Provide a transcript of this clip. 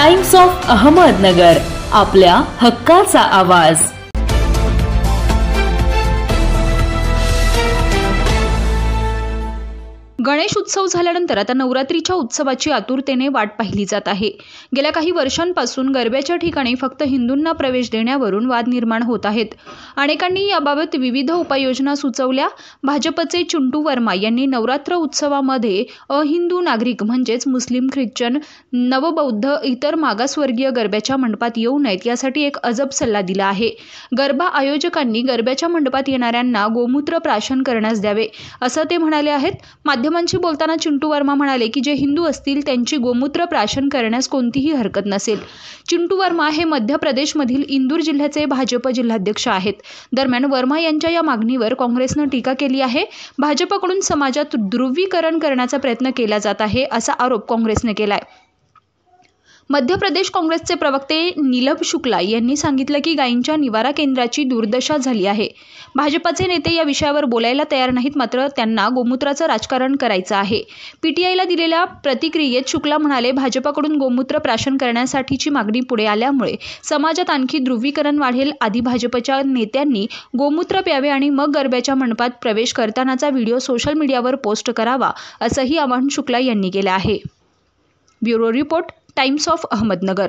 Times of Ahmednagar, आपल्या हक्काचा आवाज। गणेश उत्सव झाल्यानंतर आता नवरात्रीच्या उत्सवाची आतुरतेने वाट पाहिली जात आहे। गेल्या काही वर्षांपासून गरब्याच्या ठिकाणी फक्त हिंदूंना प्रवेश देण्यावरून वाद निर्माण होत आहेत। अनेकांनी याबाबत विविध उपाययोजना सुचवल्या। भाजपचे चिंटू वर्मा यांनी नवरात्र उत्सवामध्ये अहिंदू नागरिक म्हणजेच मुस्लिम, ख्रिश्चन, नवबौद्ध इतर मागासवर्गीय गरब्याच्या मंडपात येऊ नयेत यासाठी एक अजब सल्ला दिला आहे। गरबा आयोजकांनी गरब्याच्या मंडपात येणाऱ्यांना गोमूत्र प्राशन करण्यास द्यावे असं ते म्हणाले आहेत। माध्यमांशी बोलताना चिंटू वर्मा म्हणाले की जे हिंदू असतील त्यांची गोमूत्र प्राशन करण्यास कोणतीही हरकत नसेल। चिंटू वर्मा हे मध्य प्रदेशमधील इंदूर जिल्ह्याचे भाजप जिल्हाध्यक्ष आहेत। दरम्यान वर्मा यांच्या या मागणीवर काँग्रेसनं टीका केली आहे। भाजपकडून समाजात ध्रुवीकरण करण्याचा प्रयत्न केला जात आहे असा आरोप काँग्रेसने केलाय। मध्य प्रदेश काँग्रेसचे प्रवक्ते नीलभ शुक्ला यांनी सांगितलं की गायींच्या निवारा केंद्राची दुर्दशा झाली आहे। भाजपचे नेते या विषयावर बोलायला तयार नाहीत, मात्र त्यांना गोमूत्राचं राजकारण करायचं आहे। पीटीआयला दिलेल्या प्रतिक्रियेत शुक्ला म्हणाले, भाजपकडून गोमूत्र प्राशन करण्यासाठीची मागणी पुढे आल्यामुळे समाजात आणखी ध्रुवीकरण वाढेल। आधी भाजपच्या नेत्यांनी गोमूत्र प्यावे आणि मग गरब्याच्या मंडपात प्रवेश करतानाचा व्हिडिओ सोशल मीडियावर पोस्ट करावा असंही आवाहन शुक्ला यांनी केलं आहे। Bureau report, times of Ahmednagar.